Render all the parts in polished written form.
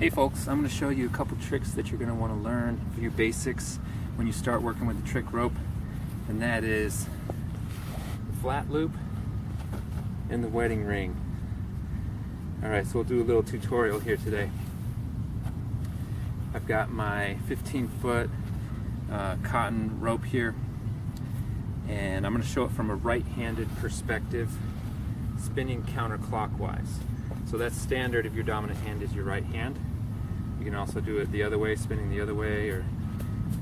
Hey folks, I'm going to show you a couple tricks that you're going to want to learn, a few basics when you start working with the trick rope, and that is the flat loop and the wedding ring. Alright, so we'll do a little tutorial here today. I've got my 15-foot cotton rope here, and I'm going to show it from a right-handed perspective, spinning counterclockwise. So that's standard if your dominant hand is your right hand. You can also do it the other way, spinning the other way, or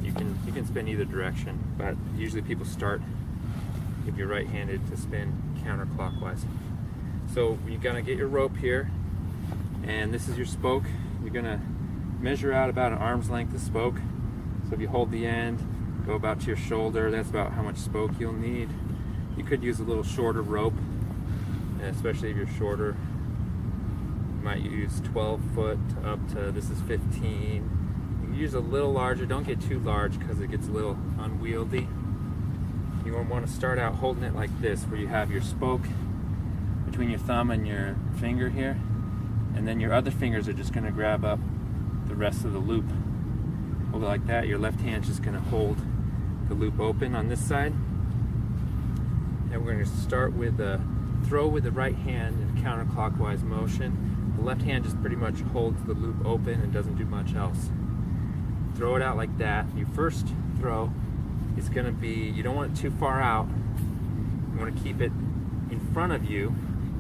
you can spin either direction. But usually people start, if you're right-handed, to spin counterclockwise. So you're gonna get your rope here, and this is your spoke. You're gonna measure out about an arm's length of spoke. So if you hold the end, go about to your shoulder, that's about how much spoke you'll need. You could use a little shorter rope, especially if you're shorter. You might use 12 foot up to, this is 15. You can use a little larger, don't get too large because it gets a little unwieldy. You want to start out holding it like this, where you have your spoke between your thumb and your finger here, and then your other fingers are just going to grab up the rest of the loop. Hold it like that. Your left hand's just going to hold the loop open on this side. And we're going to start with a throw with the right hand in counterclockwise motion. The left hand just pretty much holds the loop open and doesn't do much else. Throw it out like that. Your first throw is going to be, you don't want it too far out. You want to keep it in front of you,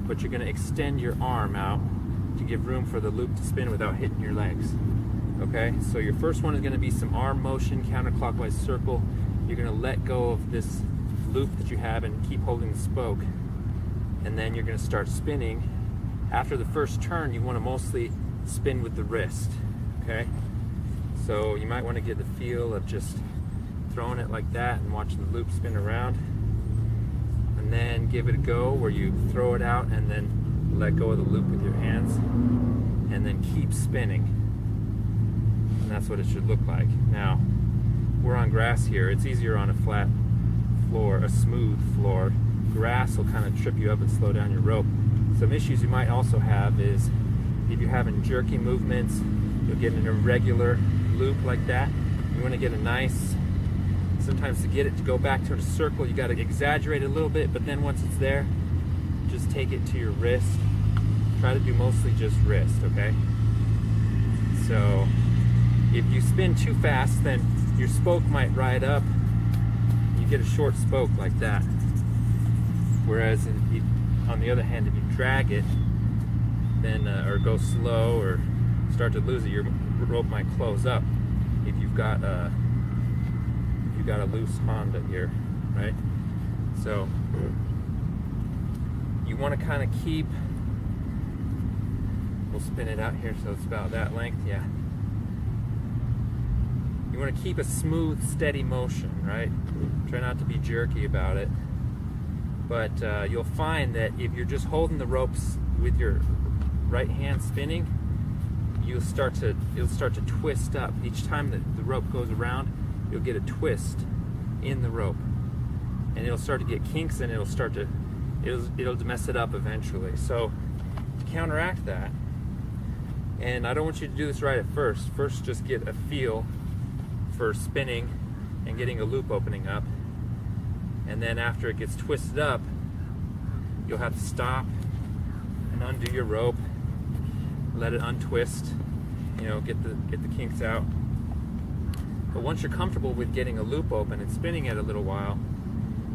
but you're going to extend your arm out to give room for the loop to spin without hitting your legs. Okay, so your first one is going to be some arm motion, counterclockwise circle. You're going to let go of this loop that you have and keep holding the spoke. And then you're going to start spinning. After the first turn, you want to mostly spin with the wrist, okay? So you might want to get the feel of just throwing it like that and watching the loop spin around. And then give it a go where you throw it out and then let go of the loop with your hands. And then keep spinning. And that's what it should look like. Now, we're on grass here. It's easier on a flat floor, a smooth floor. Grass will kind of trip you up and slow down your rope. Some issues you might also have is if you're having jerky movements, you'll get an irregular loop like that. You want to get a nice, sometimes to get it to go back to a circle, you got to exaggerate it a little bit, but then once it's there, just take it to your wrist. Try to do mostly just wrist, okay? So if you spin too fast, then your spoke might ride up. You get a short spoke like that. Whereas on the other hand, if you drag it, then or go slow or start to lose it, your rope might close up. If you've got a loose Honda here, right? So you want to kind of keep. We'll spin it out here, so it's about that length, yeah. You want to keep a smooth, steady motion, right? Try not to be jerky about it. But you'll find that if you're just holding the ropes with your right hand spinning, it'll start to twist up. Each time that the rope goes around, you'll get a twist in the rope, and it'll start to get kinks, and it'll mess it up eventually. So to counteract that, and I don't want you to do this right at first. First, just get a feel for spinning and getting a loop opening up. And then after it gets twisted up, you'll have to stop and undo your rope, let it untwist, get the kinks out. But once you're comfortable with getting a loop open and spinning it a little while,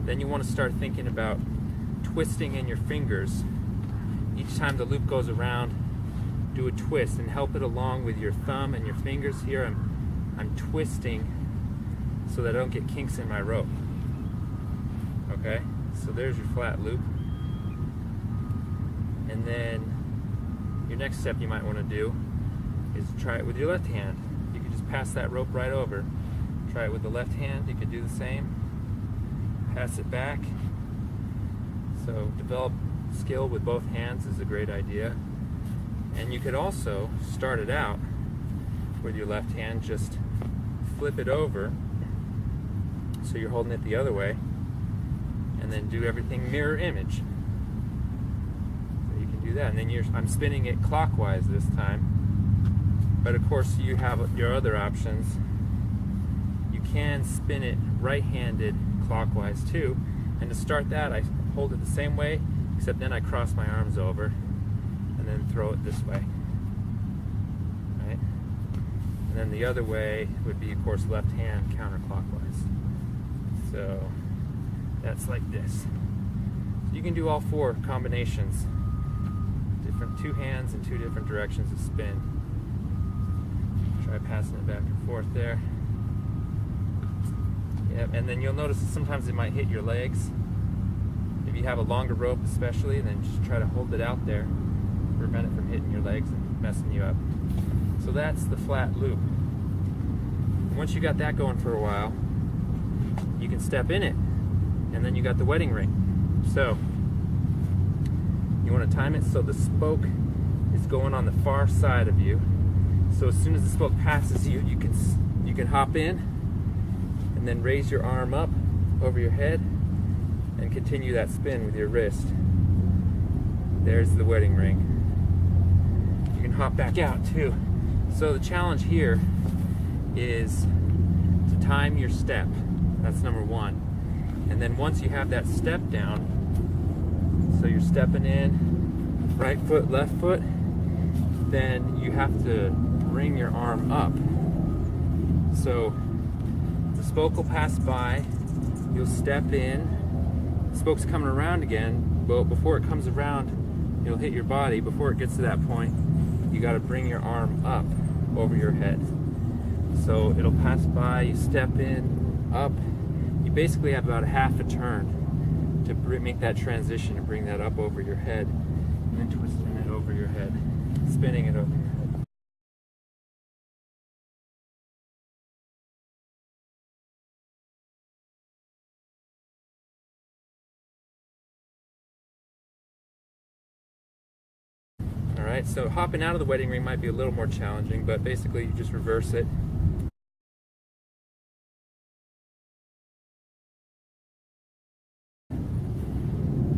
then you want to start thinking about twisting in your fingers. Each time the loop goes around, do a twist and help it along with your thumb and your fingers here. I'm twisting so that I don't get kinks in my rope. Okay, so there's your flat loop. And then your next step you might want to do is try it with your left hand. You can just pass that rope right over. Try it with the left hand. You could do the same. Pass it back. So develop skill with both hands is a great idea. And you could also start it out with your left hand. Just flip it over so you're holding it the other way, and then do everything mirror image. So you can do that, and then I'm spinning it clockwise this time. But of course you have your other options. You can spin it right-handed clockwise too. And to start that, I hold it the same way, except then I cross my arms over and then throw it this way. Right? And then the other way would be, of course, left hand counterclockwise. So that's like this. So you can do all four combinations. Different two hands in two different directions of spin. Try passing it back and forth there. Yep, and then you'll notice that sometimes it might hit your legs. If you have a longer rope especially, then just try to hold it out there. Prevent it from hitting your legs and messing you up. So that's the flat loop. And once you got that going for a while, you can step in it. And then you got the wedding ring. So you want to time it so the spoke is going on the far side of you. So as soon as the spoke passes you, you can hop in and then raise your arm up over your head and continue that spin with your wrist. There's the wedding ring. You can hop back out too. So the challenge here is to time your step. That's number one. And then once you have that step down, so you're stepping in, right foot, left foot, then you have to bring your arm up. So the spoke will pass by, you'll step in, the spoke's coming around again, but before it comes around, it'll hit your body. Before it gets to that point, you got to bring your arm up over your head. So it'll pass by, you step in, up. You basically have about a half a turn to make that transition and bring that up over your head, and then twisting it over your head, spinning it over your head. Alright, so hopping out of the wedding ring might be a little more challenging, but basically you just reverse it.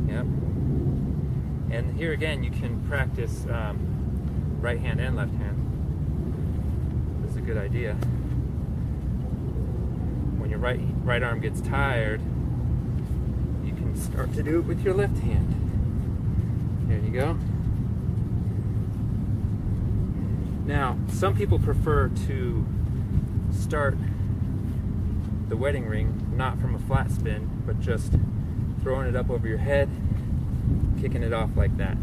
Yep. And here again you can practice right hand and left hand. That's a good idea. When your right arm gets tired, you can start to do it with your left hand. There you go. Now, some people prefer to start the wedding ring not from a flat spin, but just throwing it up over your head, kicking it off like that.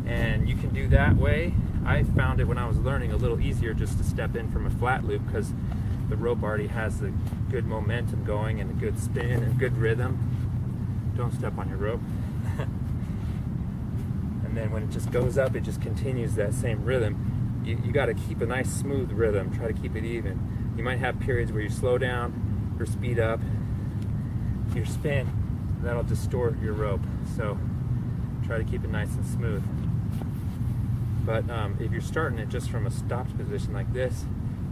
And you can do that way. I found it when I was learning a little easier just to step in from a flat loop because the rope already has the good momentum going and a good spin and good rhythm. Don't step on your rope. And then when it just goes up, it just continues that same rhythm. You got to keep a nice smooth rhythm. Try to keep it even. You might have periods where you slow down or speed up your spin. That'll distort your rope. So try to keep it nice and smooth. But if you're starting it just from a stopped position like this,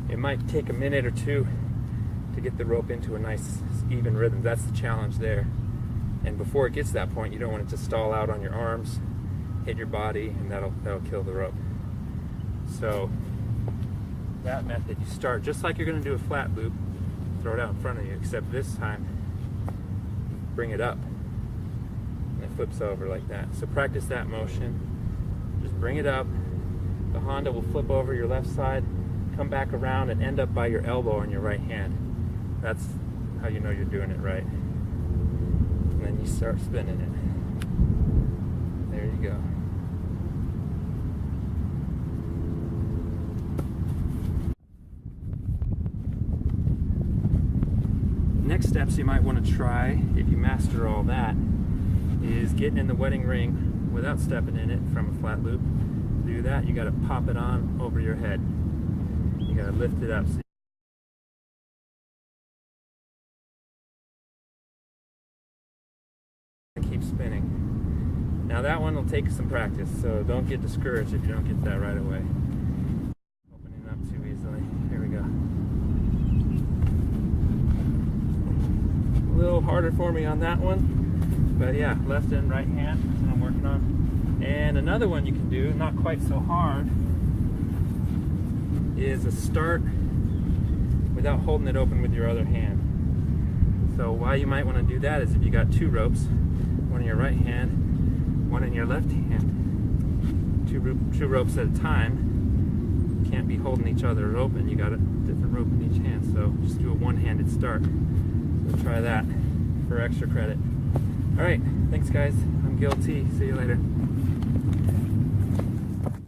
it might take a minute or two to get the rope into a nice even rhythm. That's the challenge there. And before it gets to that point, you don't want it to stall out on your arms, hit your body, and that'll kill the rope. So that method, you start just like you're going to do a flat loop, throw it out in front of you, except this time bring it up and it flips over like that. So practice that motion. Just bring it up. The Honda will flip over your left side, come back around and end up by your elbow on your right hand. That's how you know you're doing it right. And then you start spinning it. There you go. Next steps you might want to try, if you master all that, is getting in the wedding ring without stepping in it from a flat loop. To do that, you got to pop it on over your head. You got to lift it up. Keep spinning. Now that one will take some practice, so don't get discouraged if you don't get that right away. Opening up too easily. Here we go. A little harder for me on that one, but yeah, left and right hand, that's what I'm working on. And another one you can do, not quite so hard, is a start without holding it open with your other hand. So why you might want to do that is if you got two ropes, one in your right hand, one in your left hand, two ropes at a time, you can't be holding each other open. You got a different rope in each hand, so just do a one-handed start. So try that for extra credit. All right, thanks guys. I'm Gil T. See you later.